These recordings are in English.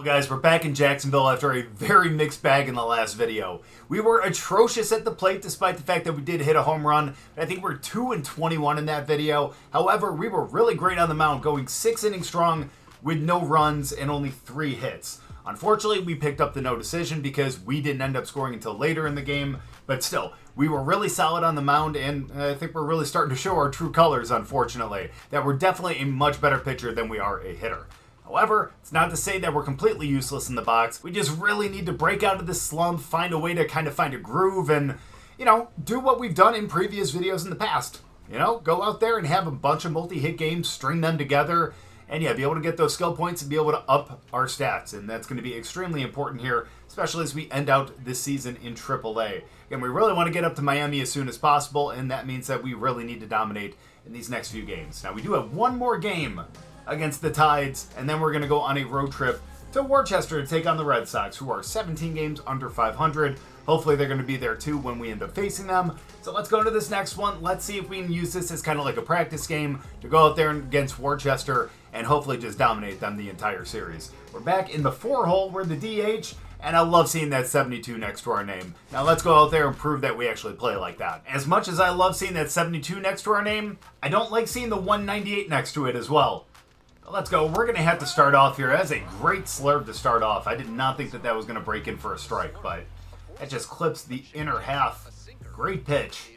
Well guys, we're back in Jacksonville after a very mixed bag in the last video. We were atrocious at the plate despite the fact that we did hit a home run. I think we're 2-21 in that video. However, we were really great on the mound, going 6 innings strong with no runs and only 3 hits. Unfortunately, we picked up the no decision because we didn't end up scoring until later in the game. But still, we were really solid on the mound, and I think we're really starting to show our true colors, unfortunately. That we're definitely a much better pitcher than we are a hitter. However, it's not to say that we're completely useless in the box. We just really need to break out of this slump, find a way to kind of find a groove, and, do what we've done in previous videos in the past. Go out there and have a bunch of multi-hit games, string them together, and be able to get those skill points and be able to up our stats. And that's going to be extremely important here, especially as we end out this season in AAA. And we really want to get up to Miami as soon as possible, and that means that we really need to dominate in these next few games. Now, we do have one more game against the Tides, and then we're going to go on a road trip to Worcester to take on the Red Sox, who are 17 games under 500. Hopefully they're going to be there too when we end up facing them. So let's go to this next one. Let's see if we can use this as kind of like a practice game to go out there against Worcester and hopefully just dominate them the entire series. We're back in the 4-hole. We're the DH, and I love seeing that 72 next to our name. Now let's go out there and prove that we actually play like that. As much as I love seeing that 72 next to our name, I don't like seeing the 198 next to it as well. Let's go. We're going to have to start off here. That's a great slurve to start off. I did not think that that was going to break in for a strike, but that just clips the inner half. Great pitch.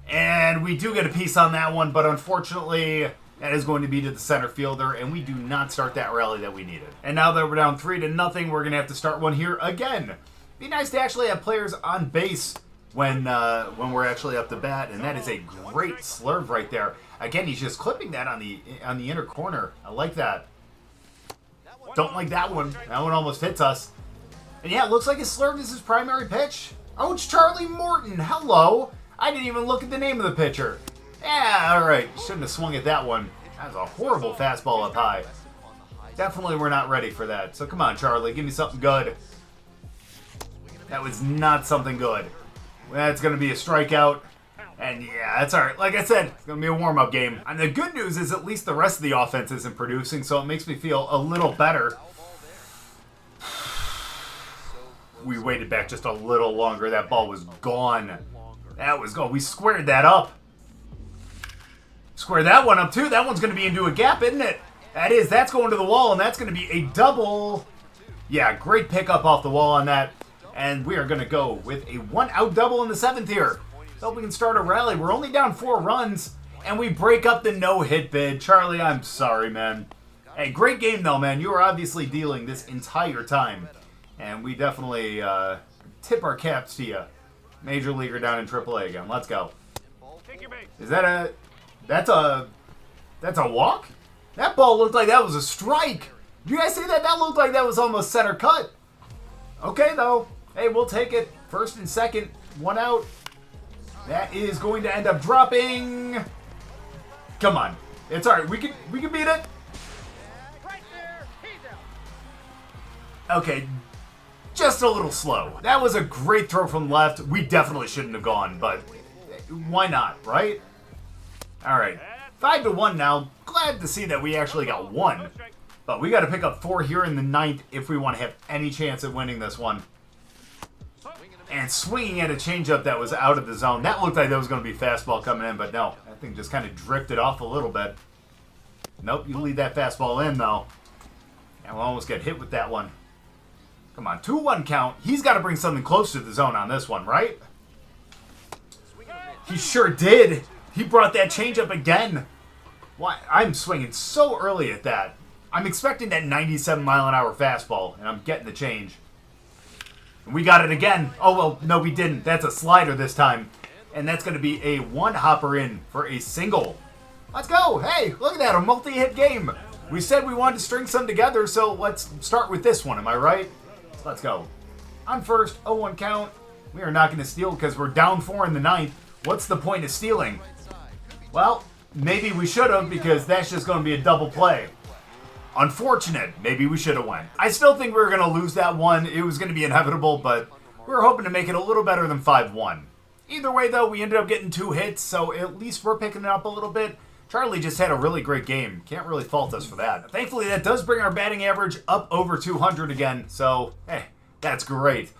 And we do get a piece on that one, but unfortunately, that is going to be to the center fielder, and we do not start that rally that we needed. And now that we're down 3-0, we're going to have to start one here again. Be nice to actually have players on base when we're actually up to bat, and that is a great slurve right there. Again, he's just clipping that on the inner corner. I like that. Don't like that one. That one almost hits us. And yeah, it looks like his slurve is his primary pitch. Oh, it's Charlie Morton. Hello. I didn't even look at the name of the pitcher. Yeah, all right. Shouldn't have swung at that one. That was a horrible fastball up high. Definitely we're not ready for that. So come on, Charlie. Give me something good. That was not something good. That's going to be a strikeout. And yeah, that's all right. Like I said, it's going to be a warm-up game. And the good news is at least the rest of the offense isn't producing, so it makes me feel a little better. We waited back just a little longer. That ball was gone. That was gone. We squared that up. Square that one up, too. That one's going to be into a gap, isn't it? That is. That's going to the wall, and that's going to be a double. Yeah, great pickup off the wall on that. And we are going to go with a 1-out double in the 7th here. So we can start a rally. We're only down 4 runs, and we break up the no-hit bid. Charlie, I'm sorry, man. Hey, great game, though, man. You were obviously dealing this entire time. And we definitely tip our caps to you. Major leaguer down in AAA again. Let's go. Is that a... That's a walk? That ball looked like that was a strike. Did you guys see that? That looked like that was almost center cut. Okay, though. Hey, we'll take it. 1st and 2nd. 1 out. That is going to end up dropping. Come on. It's all right. We can beat it. Okay. Just a little slow. That was a great throw from left. We definitely shouldn't have gone, but why not, right? All right. 5-1 now. Glad to see that we actually got 1. But we got to pick up 4 here in the 9th if we want to have any chance at winning this one. And swinging at a changeup that was out of the zone. That looked like that was going to be fastball coming in, but no. That thing just kind of drifted off a little bit. Nope, you leave that fastball in, though. And we'll almost get hit with that one. Come on, 2-1 count. He's got to bring something close to the zone on this one, right? He sure did. He brought that changeup again. Why? I'm swinging so early at that. I'm expecting that 97-mile-an-hour fastball, and I'm getting the change. We got it again. Oh, well, no, we didn't. That's a slider this time. And that's going to be a 1-hopper in for a single. Let's go. Hey, look at that. A multi-hit game. We said we wanted to string some together, so let's start with this one. Am I right? Let's go. On first, 0-1 count. We are not going to steal because we're down 4 in the 9th. What's the point of stealing? Well, maybe we should have because that's just going to be a double play. Unfortunate. Maybe we should have won. I still think we were going to lose that one. It was going to be inevitable, but we were hoping to make it a little better than 5-1. Either way, though, we ended up getting 2 hits, so at least we're picking it up a little bit. Charlie just had a really great game. Can't really fault us for that. Thankfully, that does bring our batting average up over 200 again. So, hey, that's great.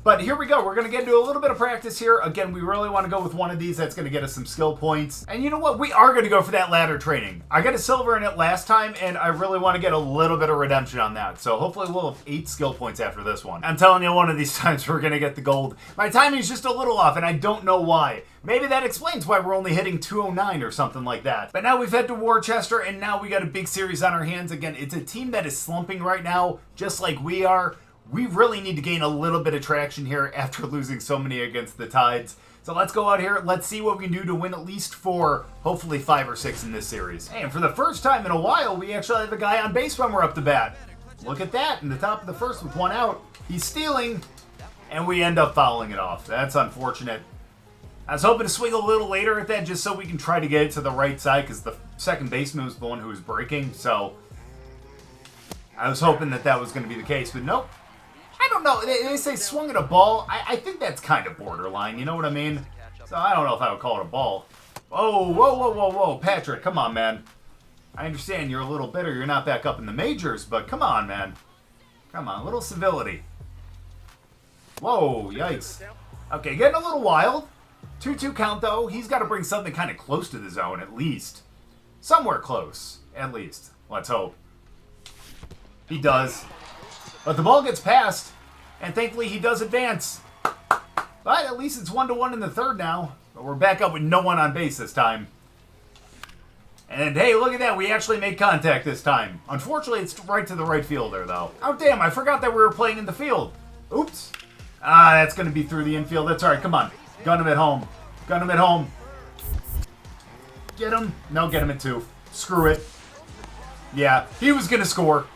But here we go. We're going to get into a little bit of practice here. Again, we really want to go with one of these. That's going to get us some skill points. And you know what? We are going to go for that ladder training. I got a silver in it last time, and I really want to get a little bit of redemption on that. So hopefully we'll have 8 skill points after this one. I'm telling you, one of these times we're going to get the gold. My timing's just a little off, and I don't know why. Maybe that explains why we're only hitting 209 or something like that. But now we've head to Worcester, and now we got a big series on our hands. Again, it's a team that is slumping right now, just like we are. We really need to gain a little bit of traction here after losing so many against the Tides. So let's go out here. Let's see what we can do to win at least 4, hopefully 5 or 6 in this series. And for the first time in a while, we actually have a guy on base when we're up to bat. Look at that. In the top of the first with 1 out. He's stealing, and we end up fouling it off. That's unfortunate. I was hoping to swing a little later at that just so we can try to get it to the right side because the second baseman was the one who was breaking. So I was hoping that that was going to be the case, but nope. I don't know. They say swung at a ball. I think that's kind of borderline. You know what I mean? So I don't know if I would call it a ball. Oh, whoa. Patrick, come on, man. I understand you're a little bitter. You're not back up in the majors, but come on, man. Come on, a little civility. Whoa, yikes. Okay, getting a little wild. 2-2 count, though. He's got to bring something kind of close to the zone, at least. Somewhere close, at least. Let's hope. He does. But the ball gets passed, and thankfully he does advance. But at least it's 1-1 in the third now. But we're back up with no one on base this time. And hey, look at that. We actually made contact this time. Unfortunately, it's right to the right fielder, though. Oh, damn. I forgot that we were playing in the field. Oops. That's going to be through the infield. That's all right. Come on. Gun him at home. Gun him at home. Get him. No, get him at 2. Screw it. Yeah, he was going to score.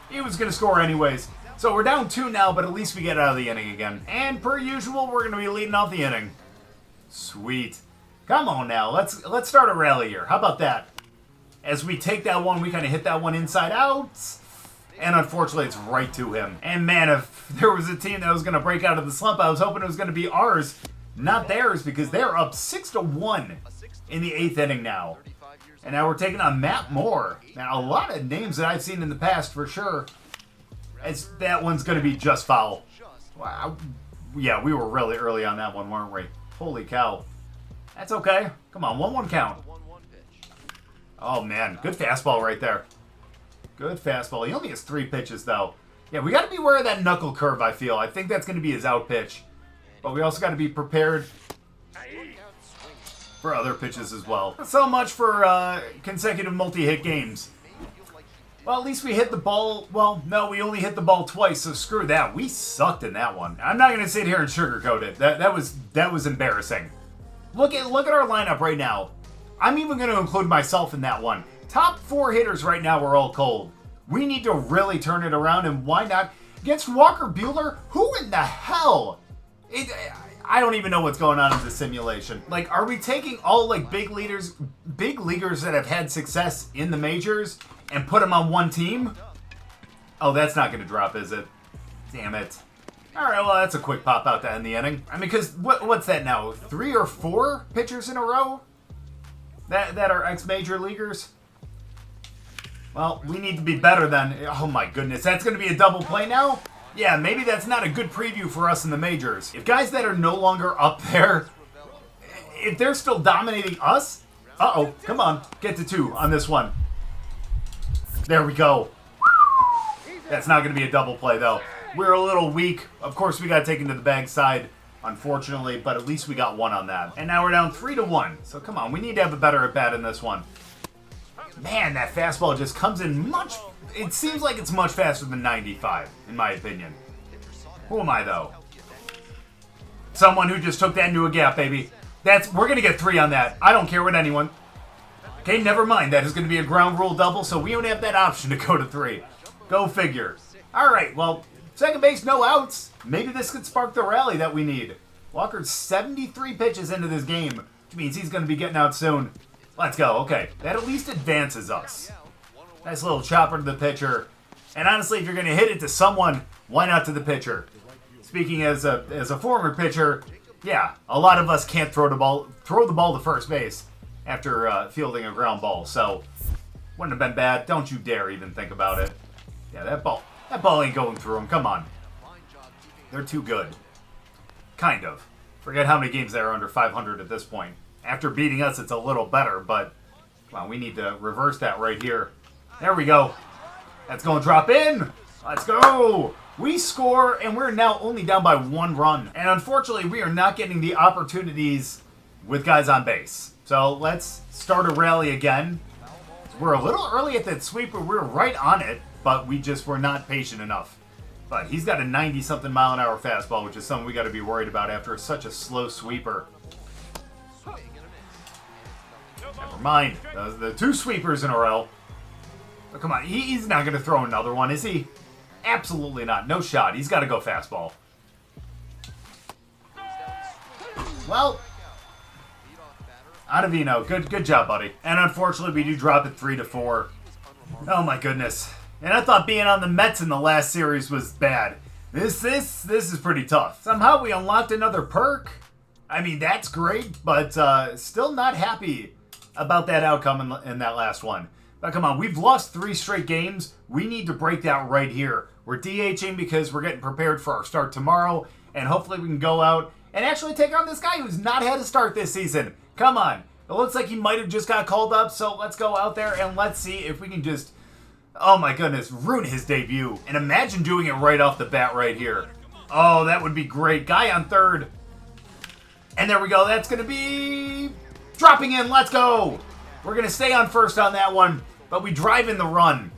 He was going to score anyways. So we're down 2 now, but at least we get out of the inning again. And per usual, we're going to be leading off the inning. Sweet. Come on now. Let's start a rally here. How about that? As we take that one, we kind of hit that one inside out. And unfortunately, it's right to him. And man, if there was a team that was going to break out of the slump, I was hoping it was going to be ours, not theirs, because they're up 6-1 in the 8th inning now. And now we're taking on Matt Moore. Now, a lot of names that I've seen in the past for sure. That one's going to be just foul. Wow. Yeah, we were really early on that one, weren't we? Holy cow. That's okay. Come on, 1-1 count. Oh, man. Good fastball right there. Good fastball. He only has 3 pitches, though. Yeah, we got to be aware of that knuckle curve, I feel. I think that's going to be his out pitch. But we also got to be prepared for other pitches as well. So much for consecutive multi-hit games. Well, at least we hit the ball. Well, no, we only hit the ball twice, so screw that. We sucked in that one. I'm not going to sit here and sugarcoat it. That was embarrassing. Look at our lineup right now. I'm even going to include myself in that one. Top 4 hitters right now are all cold. We need to really turn it around, and why not? Against Walker Buehler? Who in the hell? I don't even know what's going on in the simulation. Like, are we taking all, like, big leaguers that have had success in the majors and put them on one team? Oh, that's not going to drop, is it? Damn it. All right, well, that's a quick pop out to end the inning. I mean, because what's that now? 3 or 4 pitchers in a row that are ex-major leaguers? Well, we need to be better than... Oh, my goodness. That's going to be a double play now? Yeah, maybe that's not a good preview for us in the majors. If guys that are no longer up there, if they're still dominating us... Uh-oh, come on. Get to 2 on this one. There we go. That's not going to be a double play, though. We're a little weak. Of course, we got taken to the bag side, unfortunately, but at least we got 1 on that. And now we're down 3-1. So come on, we need to have a better at-bat in this one. Man, that fastball just comes in much... It seems like it's much faster than 95, in my opinion. Who am I, though? Someone who just took that into a gap, baby. We're going to get 3 on that. I don't care what anyone... Okay, never mind. That is going to be a ground rule double, so we don't have that option to go to 3. Go figure. All right, well, second base, no outs. Maybe this could spark the rally that we need. Walker's 73 pitches into this game, which means he's going to be getting out soon. Let's go. Okay, that at least advances us. Nice little chopper to the pitcher. And honestly, if you're going to hit it to someone, why not to the pitcher? Speaking as a former pitcher, yeah, a lot of us can't throw the ball to first base. after fielding a ground ball. So, wouldn't have been bad. Don't you dare even think about it. Yeah, that ball ain't going through him. Come on. They're too good. Kind of. Forget how many games they are under 500 at this point. After beating us, it's a little better, but well, we need to reverse that right here. There we go. That's going to drop in. Let's go. We score, and we're now only down by 1 run. And unfortunately, we are not getting the opportunities with guys on base. So let's start a rally again. We're a little early at that sweep, but we're right on it, but we just were not patient enough. But he's got a 90-something mile-an-hour fastball, which is something we got to be worried about after such a slow sweeper. Never mind. The 2 sweepers in a row. But come on, he's not going to throw another one, is he? Absolutely not. No shot. He's got to go fastball. Well, Ottavino, good job, buddy. And unfortunately, we do drop it 3-4. Oh my goodness. And I thought being on the Mets in the last series was bad. This is pretty tough. Somehow we unlocked another perk. I mean, that's great, but still not happy about that outcome in that last one. But come on, we've lost 3 straight games. We need to break that right here. We're DHing because we're getting prepared for our start tomorrow, and hopefully we can go out and actually take on this guy who's not had a start this season. Come on. It looks like he might have just got called up, so let's go out there and let's see if we can just, oh my goodness, ruin his debut. And imagine doing it right off the bat right here. Oh, that would be great. Guy on third. And there we go. That's going to be dropping in. Let's go. We're going to stay on first on that one, but we drive in the run.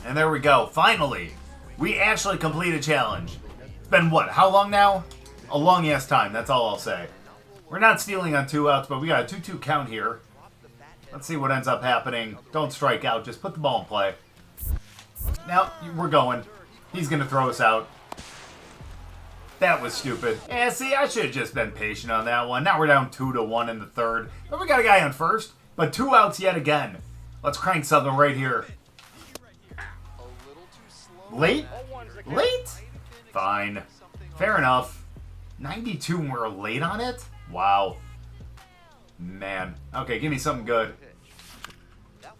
And there we go. Finally, we actually complete a challenge. It's been what? How long now? A long ass time. That's all I'll say. We're not stealing on 2 outs, but we got a 2-2 count here. Let's see what ends up happening. Don't strike out. Just put the ball in play. Now, we're going. He's going to throw us out. That was stupid. Yeah, see, I should have just been patient on that one. Now we're down 2-1 in the third. But we got a guy on first. But 2 outs yet again. Let's crank something right here. Late? Late? Fine. Fair enough. 92 and we're late on it? Wow. Man. Okay, give me something good.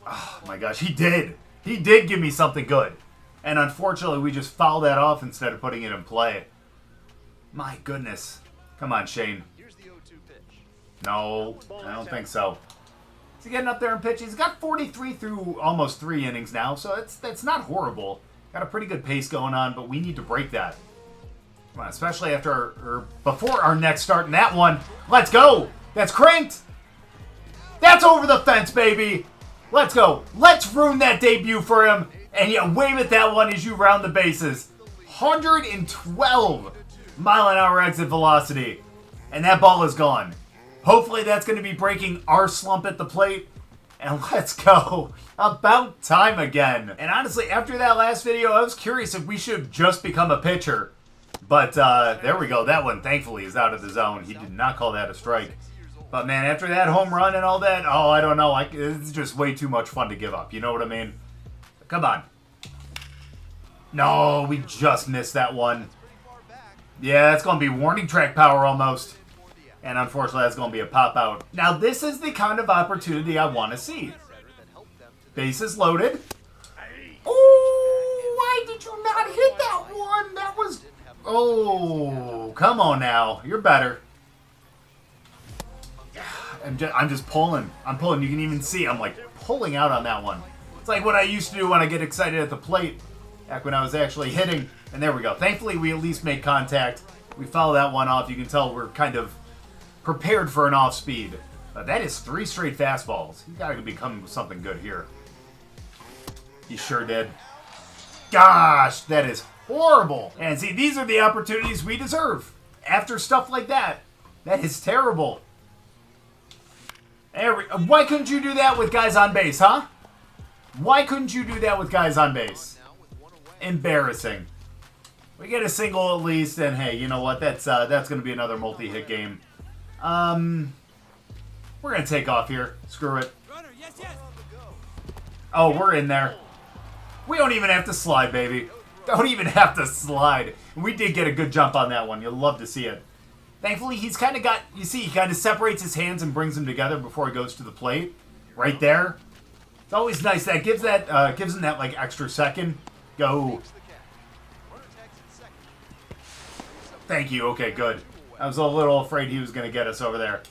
Oh my gosh, he did. He did give me something good. And unfortunately, we just fouled that off instead of putting it in play. My goodness. Come on, Shane. No, I don't think so. Is he getting up there and pitch? He's got 43 through almost 3 innings now, so that's not horrible. Got a pretty good pace going on, but we need to break that. Come on, especially after before our next start in that one. Let's go. That's cranked. That's over the fence, baby. Let's go. Let's ruin that debut for him. And you wave at that one as you round the bases. 112 mile-an-hour exit velocity. And that ball is gone. Hopefully that's going to be breaking our slump at the plate. And let's go. About time again. And honestly, after that last video, I was curious if we should have just become a pitcher. But there we go. That one, thankfully, is out of the zone. He did not call that a strike. But man, after that home run and all that, oh, I don't know. It's just way too much fun to give up. You know what I mean? Come on. No, we just missed that one. Yeah, that's going to be warning track power almost. And unfortunately, that's going to be a pop-out. Now, this is the kind of opportunity I want to see. Bases loaded. Oh, why did you not hit that one? That was... Oh, come on now. You're better. I'm just pulling. I'm pulling. You can even see I'm like pulling out on that one. It's like what I used to do when I get excited at the plate. Back when I was actually hitting. And there we go. Thankfully, we at least made contact. We foul that one off. You can tell we're kind of prepared for an off speed. But that is 3 straight fastballs. He's got to become something good here. He sure did. Gosh, that is horrible. And see, these are the opportunities we deserve. After stuff like that, that is terrible. Why couldn't you do that with guys on base, huh? Why couldn't you do that with guys on base? Embarrassing. We get a single at least, and hey, you know what? That's going to be another multi-hit game. We're going to take off here. Screw it. Oh, we're in there. We don't even have to slide, baby. Don't even have to slide. We did get a good jump on that one. You'll love to see it. Thankfully, he's kind of got, you see, he kind of separates his hands and brings them together before he goes to the plate. Right there. It's always nice. That gives him that like extra second. Go. Thank you. Okay, good. I was a little afraid he was going to get us over there.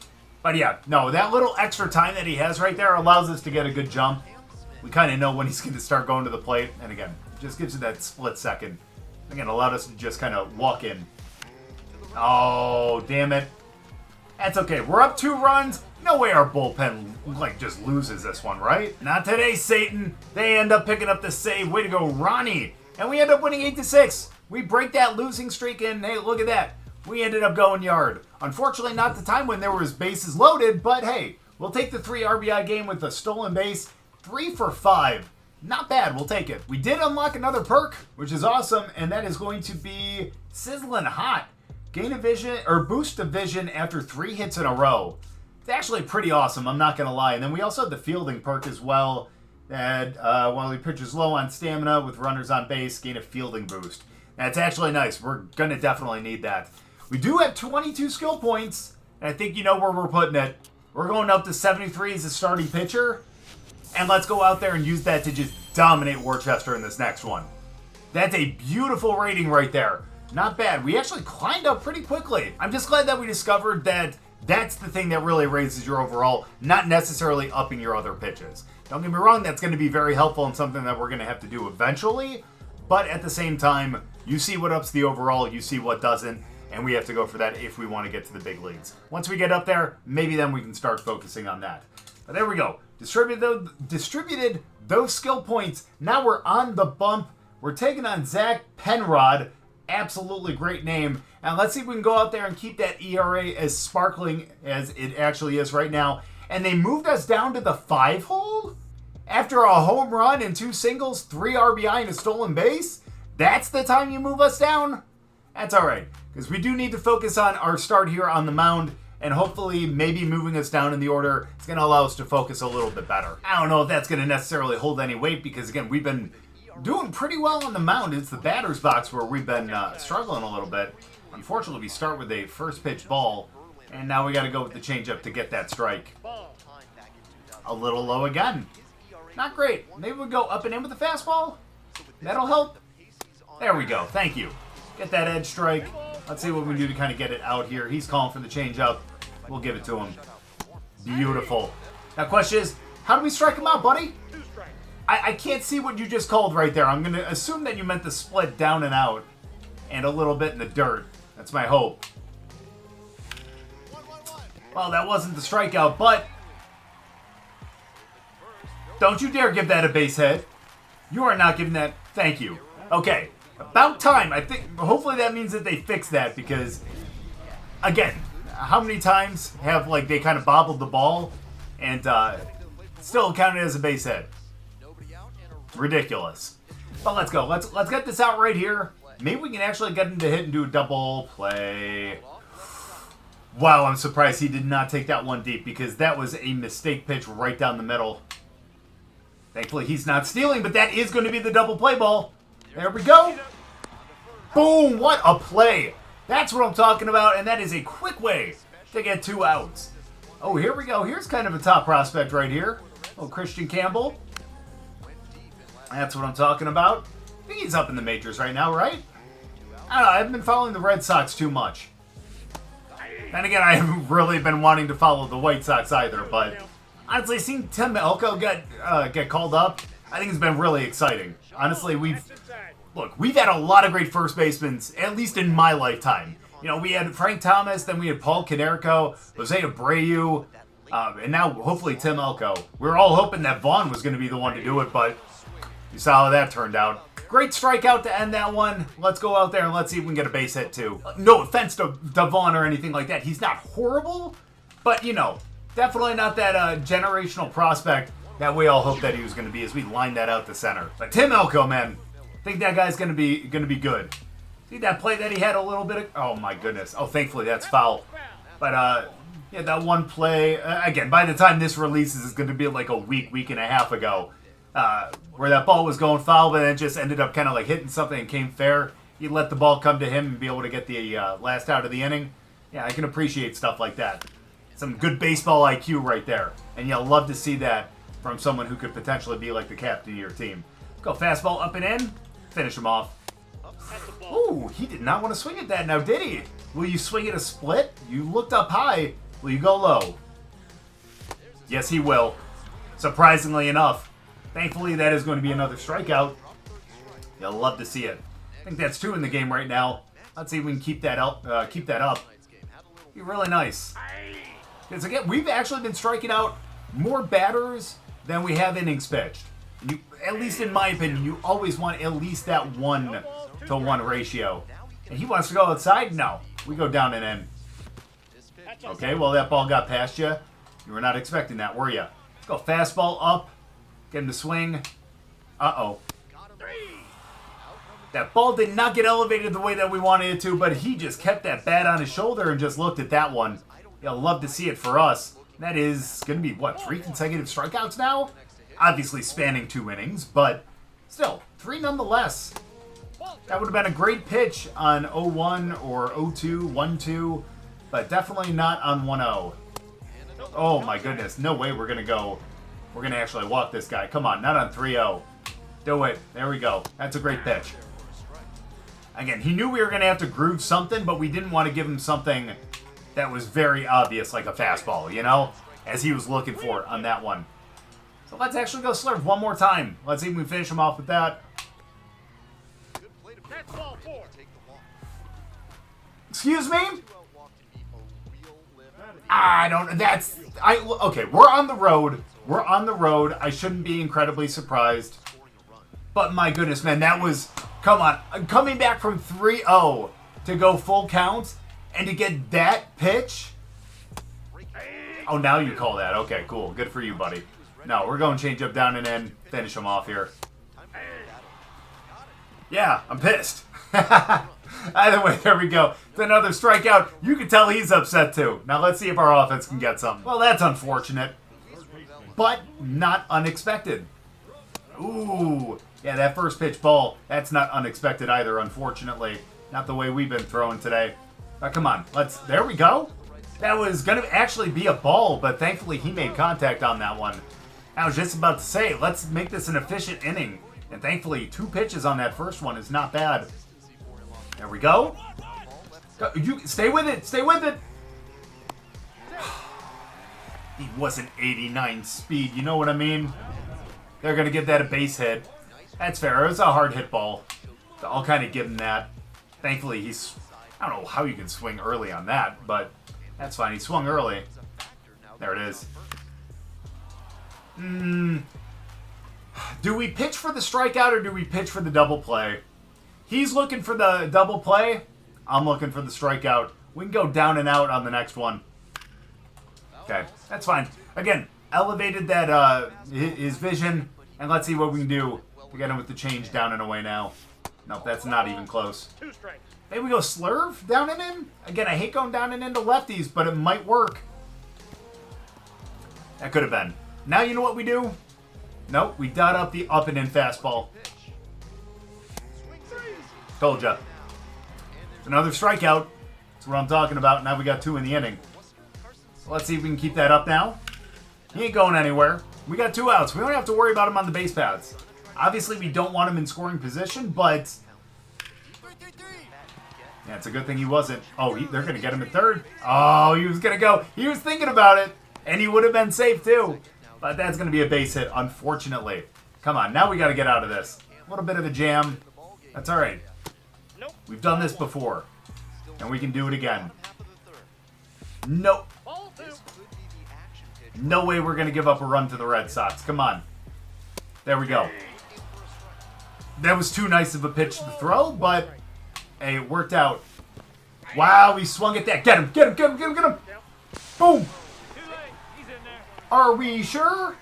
But yeah, no, that little extra time that he has right there allows us to get a good jump. We kind of know when he's going to start going to the plate. And again, just gives you that split second. Again, allowed us to just kind of walk in. Oh, damn it. That's okay. We're up 2 runs. No way our bullpen, like, just loses this one, right? Not today, Satan. They end up picking up the save. Way to go, Ronnie. And we end up winning 8-6. We break that losing streak, and hey, look at that. We ended up going yard. Unfortunately, not the time when there was bases loaded, but hey, we'll take the 3 RBI game with a stolen base. 3 for 5. Not bad. We'll take it. We did unlock another perk, which is awesome, and that is going to be Sizzling Hot. Gain a vision, or boost a vision after 3 hits in a row. It's actually pretty awesome, I'm not going to lie. And then we also have the fielding perk as well. That while he pitches low on stamina with runners on base, gain a fielding boost. That's actually nice. We're going to definitely need that. We do have 22 skill points, and I think you know where we're putting it. We're going up to 73 as a starting pitcher. And let's go out there and use that to just dominate Worcester in this next one. That's a beautiful rating right there. Not bad. We actually climbed up pretty quickly. I'm just glad that we discovered that that's the thing that really raises your overall, not necessarily upping your other pitches. Don't get me wrong, that's going to be very helpful and something that we're going to have to do eventually. But at the same time, you see what ups the overall, you see what doesn't, and we have to go for that if we want to get to the big leagues. Once we get up there, maybe then we can start focusing on that. But there we go. Distributed those skill points. Now we're on the bump. We're taking on Zach Penrod. Absolutely great name. And let's see if we can go out there and keep that ERA as sparkling as it actually is right now. And they moved us down to the 5 hole? After a home run and 2 singles, 3 RBI and a stolen base? That's the time you move us down? That's alright. Because we do need to focus on our start here on the mound. And hopefully maybe moving us down in the order is going to allow us to focus a little bit better. I don't know if that's going to necessarily hold any weight because, again, we've been doing pretty well on the mound. It's the batter's box where we've been struggling a little bit. Unfortunately, we start with a first pitch ball, and now we got to go with the changeup to get that strike. A little low again. Not great. Maybe we'll go up and in with the fastball. That'll help. There we go. Thank you. Get that edge strike. Let's see what we can do to kind of get it out here. He's calling for the changeup. We'll give it to him. Beautiful. Now, question is, how do we strike him out, buddy? I can't see what you just called right there. I'm going to assume that you meant the split down and out and a little bit in the dirt. That's my hope. Well, that wasn't the strikeout, but don't you dare give that a base hit. You are not giving that. Thank you. Okay. About time. I think hopefully that means that they fix that because, again, how many times have like they kind of bobbled the ball and still counted as a base hit? Ridiculous. But let's go. Let's get this out right here. Maybe we can actually get him to hit and do a double play. Wow, I'm surprised he did not take that one deep because that was a mistake pitch right down the middle. Thankfully, he's not stealing, but that is going to be the double play ball. There we go. Boom, what a play. That's what I'm talking about, and that is a quick way to get 2 outs. Oh, here we go. Here's kind of a top prospect right here. Oh, Christian Campbell. That's what I'm talking about. I think he's up in the majors right now, right? I don't know. I haven't been following the Red Sox too much. And again, I haven't really been wanting to follow the White Sox either, but honestly, seeing Tim Elko get called up, I think it's been really exciting. Honestly, we've had a lot of great first basemen, at least in my lifetime. You know, we had Frank Thomas, then we had Paul Konerko, Jose Abreu, and now hopefully Tim Elko. We were all hoping that Vaughn was going to be the one to do it, but you saw how that turned out. Great strikeout to end that one. Let's go out there and let's see if we can get a base hit too. No offense to Vaughn or anything like that. He's not horrible, but you know, definitely not that generational prospect that we all hoped that he was going to be as we lined that out to center. But Tim Elko, man, I think that guy's going to be good. See that play that he had a little bit of? Oh my goodness. Oh, thankfully that's foul. But yeah, that one play again. By the time this releases, is going to be like a week and a half ago. Where that ball was going foul, but it just ended up kind of like hitting something and came fair. He let the ball come to him and be able to get the last out of the inning. Yeah, I can appreciate stuff like that. Some good baseball IQ right there. And you'll love to see that from someone who could potentially be like the captain of your team. Go fastball up and in. Finish him off. Ooh, he did not want to swing at that now, did he? Will you swing at a split? You looked up high. Will you go low? Yes, he will. Surprisingly enough. Thankfully, that is going to be another strikeout. You'll love to see it. I think that's 2 in the game right now. Let's see if we can keep that up. Be really nice. Because again, we've actually been striking out more batters than we have innings pitched. You, at least in my opinion, you always want at least that 1-to-1 ratio. And he wants to go outside? No. We go down and in. Okay, well, that ball got past you. You were not expecting that, were you? Let's go fastball up. Get him to swing. Uh-oh. That ball did not get elevated the way that we wanted it to, but he just kept that bat on his shoulder and just looked at that one. You'll love to see it for us. That is going to be, what, 3 consecutive strikeouts now? Obviously spanning 2 innings, but still, 3 nonetheless. That would have been a great pitch on 0-1 or 0-2, 1-2, but definitely not on 1-0. Oh my goodness, no way we're going to go. We're going to actually walk this guy. Come on, not on 3-0. Do it. There we go. That's a great pitch. Again, he knew we were going to have to groove something, but we didn't want to give him something that was very obvious, like a fastball, you know? As he was looking for it on that one. So let's actually go slurve one more time. Let's see if we can finish him off with that. Excuse me? I don't... Okay, we're on the road. We're on the road. I shouldn't be incredibly surprised. But my goodness, man, that was... Come on. Coming back from 3-0 to go full count and to get that pitch... Oh, now you call that. Okay, cool. Good for you, buddy. No, we're going change up down and in. Finish him off here. Yeah, I'm pissed. Either way, there we go. It's another strikeout. You can tell he's upset too. Now let's see if our offense can get something. Well, that's unfortunate, but not unexpected. Ooh, yeah, that first pitch ball, that's not unexpected either, unfortunately. Not the way we've been throwing today. Come on, there we go. That was going to actually be a ball, but thankfully he made contact on that one. I was just about to say, let's make this an efficient inning. And thankfully, 2 pitches on that first one is not bad. There we go. You stay with it. Stay with it. He wasn't 89 speed. You know what I mean? They're going to give that a base hit. That's fair. It was a hard hit ball. So I'll kind of give him that. Thankfully, I don't know how you can swing early on that, but that's fine. He swung early. There it is. Do we pitch for the strikeout or do we pitch for the double play? He's looking for the double play. I'm looking for the strikeout. We can go down and out on the next one. Okay, that's fine. Again, elevated that his vision, and let's see what we can do to get him with the change down and away now. Nope, that's not even close. Maybe we go slurve down and in? Again, I hate going down and into lefties, but it might work. That could have been. Now you know what we do? Nope, we dot up the up and in fastball. Told ya. It's another strikeout. That's what I'm talking about. Now we got 2 in the inning. So let's see if we can keep that up now. He ain't going anywhere. We got 2 outs. We don't have to worry about him on the base paths. Obviously, we don't want him in scoring position, but... Yeah, it's a good thing he wasn't. Oh, they're going to get him at third. Oh, he was going to go. He was thinking about it, and he would have been safe too. But that's going to be a base hit, unfortunately. Come on, now we got to get out of this. A little bit of a jam. That's all right. We've done this before, and we can do it again. Nope. No way we're going to give up a run to the Red Sox. Come on. There we go. That was too nice of a pitch to throw, but hey, it worked out. Wow, he swung at that. Get him, get him, get him, get him, get him. Boom. Are we sure?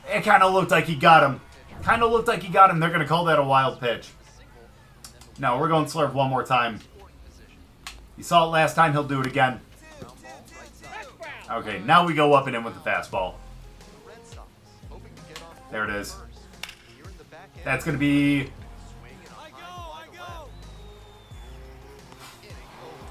It kind of looked like he got him. Kind of looked like he got him. They're going to call that a wild pitch. No, we're going slurve one more time. You saw it last time. He'll do it again. Okay, now we go up and in with the fastball. There it is. That's going to be...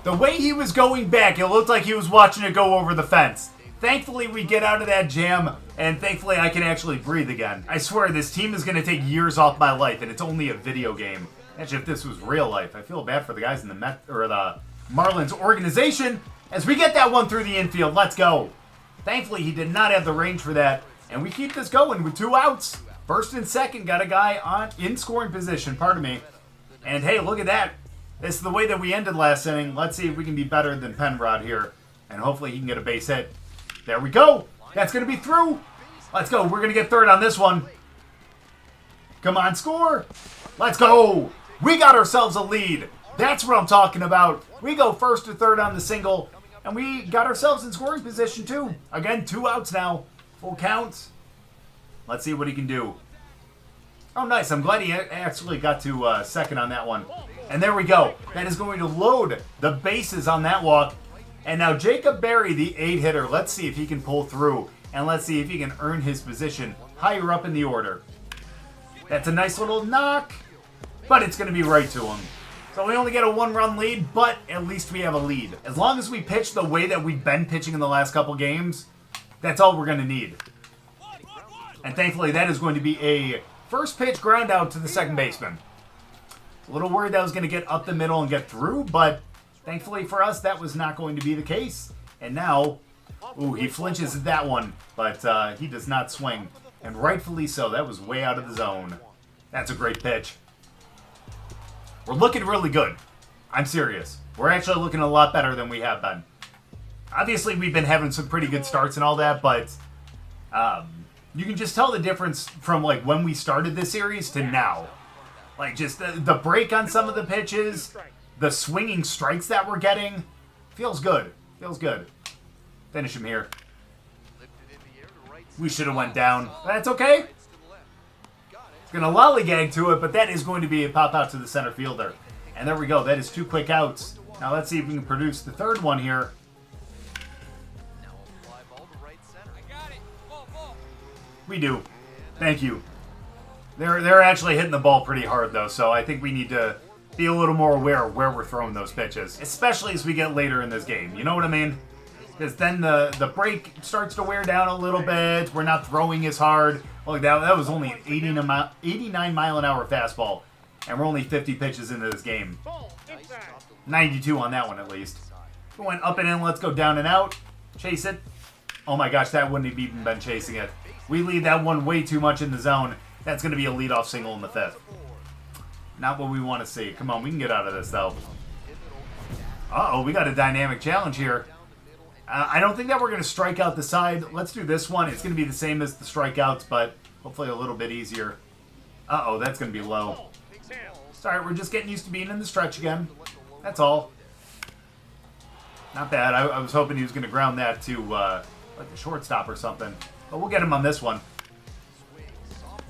The way he was going back, it looked like he was watching it go over the fence. Thankfully, we get out of that jam, and thankfully I can actually breathe again. I swear, this team is going to take years off my life, and it's only a video game. Actually, if this was real life, I feel bad for the guys in the the Marlins organization. As we get that one through the infield, let's go. Thankfully, he did not have the range for that, and we keep this going with 2 outs. First and second, got a guy in scoring position, pardon me. And hey, look at that. This is the way that we ended last inning. Let's see if we can be better than Penrod here, and hopefully he can get a base hit. There we go. That's going to be through. Let's go. We're going to get third on this one. Come on, score. Let's go. We got ourselves a lead. That's what I'm talking about. We go first to third on the single, and we got ourselves in scoring position too. Again, 2 outs now. Full count. Let's see what he can do. Oh, nice. I'm glad he actually got to second on that one. And there we go. That is going to load the bases on that walk. And now Jacob Berry, the 8-hitter, let's see if he can pull through. And let's see if he can earn his position higher up in the order. That's a nice little knock, but it's going to be right to him. So we only get a 1-run lead, but at least we have a lead. As long as we pitch the way that we've been pitching in the last couple games, that's all we're going to need. And thankfully, that is going to be a first pitch ground out to the second baseman. A little worried that was going to get up the middle and get through, but thankfully for us, that was not going to be the case. And now, ooh, he flinches at that one, but he does not swing. And rightfully so. That was way out of the zone. That's a great pitch. We're looking really good. I'm serious. We're actually looking a lot better than we have been. Obviously, we've been having some pretty good starts and all that, but you can just tell the difference from like when we started this series to now. Like just the break on some of the pitches, the swinging strikes that we're getting. Feels good. Feels good. Finish him here. We should have went down. That's okay. It's going to lollygag to it, but that is going to be a pop out to the center fielder. And there we go. That is 2 quick outs. Now let's see if we can produce the third one here. We do. Thank you. They're actually hitting the ball pretty hard, though, so I think we need to be a little more aware of where we're throwing those pitches, especially as we get later in this game. You know what I mean? Because then the break starts to wear down a little bit. We're not throwing as hard. Look, that was only an 89-mile-an-hour fastball, and we're only 50 pitches into this game. 92 on that one, at least. We went up and in. Let's go down and out. Chase it. Oh, my gosh, that wouldn't have even been chasing it. We leave that one way too much in the zone. That's going to be a leadoff single in the 5th. Not what we want to see. Come on, we can get out of this, though. Uh-oh, we got a dynamic challenge here. I don't think that we're going to strike out the side. Let's do this one. It's going to be the same as the strikeouts, but hopefully a little bit easier. Uh-oh, that's going to be low. It's all right, we're just getting used to being in the stretch again. That's all. Not bad. I was hoping he was going to ground that to like the shortstop or something. But we'll get him on this one.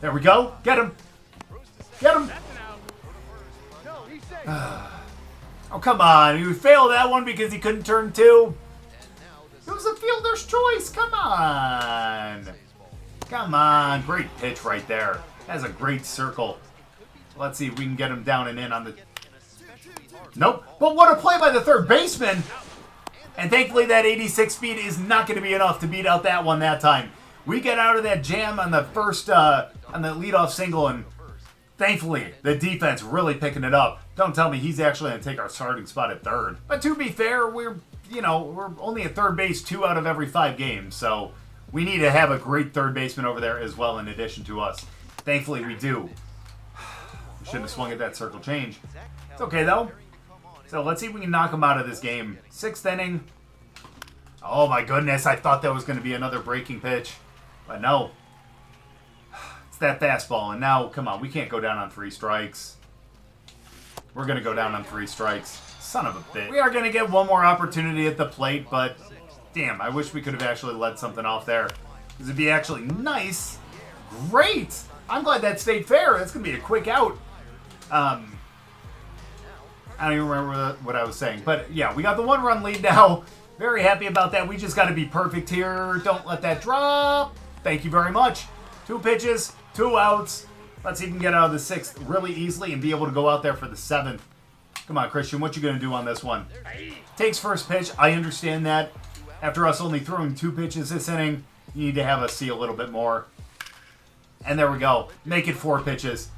There we go. Get him. Get him. Oh, come on. He failed that one because he couldn't turn 2. It was a fielder's choice. Come on. Come on. Great pitch right there. That's a great circle. Let's see if we can get him down and in on the... Nope. But what a play by the third baseman. And thankfully that 86 speed is not going to be enough to beat out that one that time. We get out of that jam on the first, on the leadoff single, and thankfully the defense really picking it up. Don't tell me he's actually going to take our starting spot at third. But to be fair, we're only at third base 2 out of every 5 games, so we need to have a great third baseman over there as well in addition to us. Thankfully we do. We shouldn't have swung at that circle change. It's okay though. So let's see if we can knock him out of this game. 6th inning. Oh my goodness, I thought that was going to be another breaking pitch. But no. It's that fastball. And now, come on, we can't go down on 3 strikes. We're going to go down on 3 strikes. Son of a bitch. We are going to get one more opportunity at the plate, but damn, I wish we could have actually let something off there. Because it'd be actually nice. Great! I'm glad that stayed fair. That's going to be a quick out. I don't even remember what I was saying. But yeah, we got the 1-run lead now. Very happy about that. We just got to be perfect here. Don't let that drop. Thank you very much. 2 pitches, 2 outs. Let's see if we can get out of the 6th really easily and be able to go out there for the 7th. Come Come on, Christian, what you going to do on this one? Takes first pitch. I understand that. After us only throwing 2 pitches this inning, you need to have us see a little bit more. And there we go. Make it 4 pitches.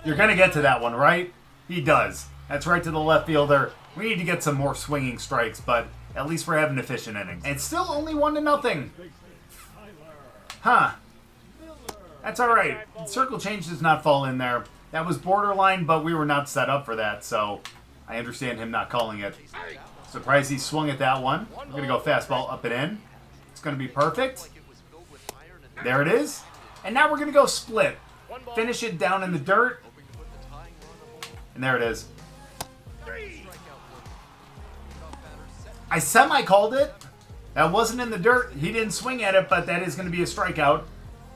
You're going to get to that one, right? He does. That's right to the left fielder. We need to get some more swinging strikes, but at least we're having efficient innings. And still only 1-0. Huh. That's all right. Circle change does not fall in there. That was borderline, but we were not set up for that, so I understand him not calling it. Surprised he swung at that one. We're going to go fastball up and in. It's going to be perfect. There it is. And now we're going to go split. Finish it down in the dirt. And there it is. I semi-called it. That wasn't in the dirt. He didn't swing at it, but that is going to be a strikeout.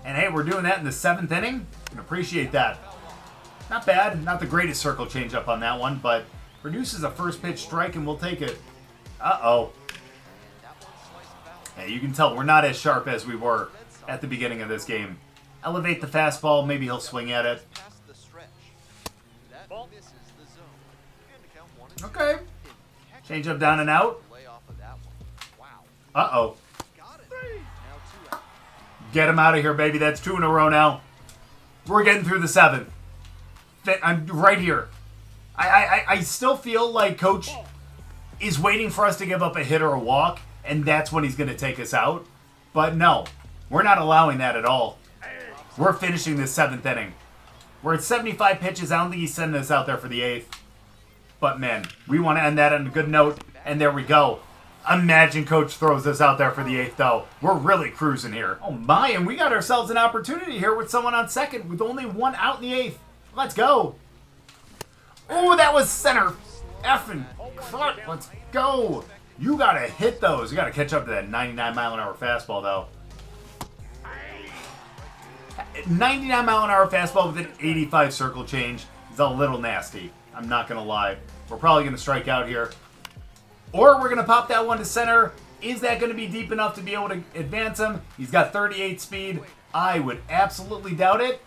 And hey, we're doing that in the 7th inning. Can appreciate that. Not bad. Not the greatest circle change up on that one, but produces a first pitch strike and we'll take it. Uh-oh. Hey, you can tell we're not as sharp as we were at the beginning of this game. Elevate the fastball. Maybe he'll swing at it. Okay. Change up, down and out. Uh-oh. Get him out of here, baby. That's 2 in a row now. We're getting through the 7th. I'm right here. I still feel like Coach is waiting for us to give up a hit or a walk, and that's when he's going to take us out. But no, we're not allowing that at all. We're finishing this 7th inning. We're at 75 pitches. I don't think he's sending us out there for the 8th. But, man, we want to end that on a good note, and there we go. Imagine Coach throws us out there for the 8th, though. We're really cruising here. Oh, my, and we got ourselves an opportunity here with someone on second with only 1 out in the 8th. Let's go. Oh, that was center. Effing Clark. Let's go. You got to hit those. You got to catch up to that 99-mile-an-hour fastball, though. 99-mile-an-hour fastball with an 85 circle change is a little nasty. I'm not going to lie. We're probably going to strike out here. Or we're going to pop that one to center. Is that going to be deep enough to be able to advance him? He's got 38 speed. I would absolutely doubt it.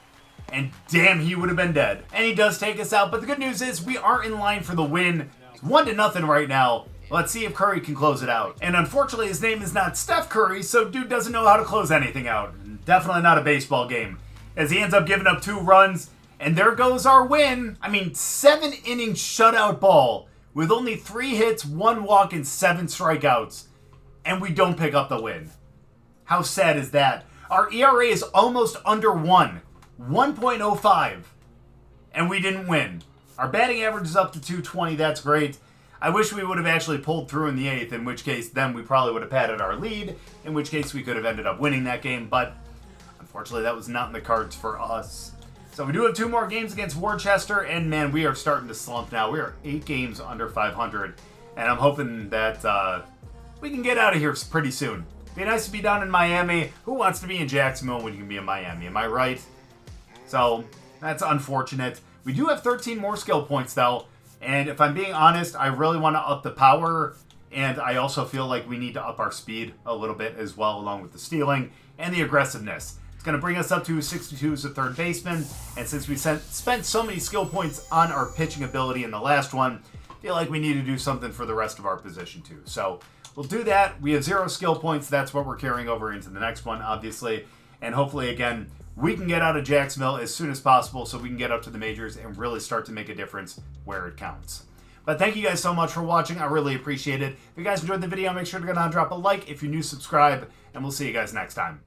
And damn, he would have been dead. And he does take us out. But the good news is we are in line for the win. It's 1-0 right now. Let's see if Curry can close it out. And unfortunately, his name is not Steph Curry, so dude doesn't know how to close anything out. Definitely not a baseball game. As he ends up giving up 2 runs. And there goes our win. I mean, 7-inning shutout ball with only 3 hits, 1 walk, and 7 strikeouts. And we don't pick up the win. How sad is that? Our ERA is almost under 1. 1.05. And we didn't win. Our batting average is up to 220. That's great. I wish we would have actually pulled through in the 8th, in which case then we probably would have padded our lead, in which case we could have ended up winning that game. But unfortunately, that was not in the cards for us. So we do have 2 more games against Worcester, and man, we are starting to slump now. We are 8 games under 500, and I'm hoping that we can get out of here pretty soon. Be nice to be down in Miami. Who wants to be in Jacksonville when you can be in Miami? Am I right? So that's unfortunate. We do have 13 more skill points, though, and if I'm being honest, I really want to up the power, and I also feel like we need to up our speed a little bit as well, along with the stealing and the aggressiveness. It's going to bring us up to 62 as a third baseman, and since we spent so many skill points on our pitching ability in the last one, I feel like we need to do something for the rest of our position too. So we'll do that. We have 0 skill points. That's what we're carrying over into the next one, obviously, and hopefully, again, we can get out of Jacksonville as soon as possible so we can get up to the majors and really start to make a difference where it counts. But thank you guys so much for watching. I really appreciate it. If you guys enjoyed the video, make sure to go down and drop a like. If you're new, subscribe, and we'll see you guys next time.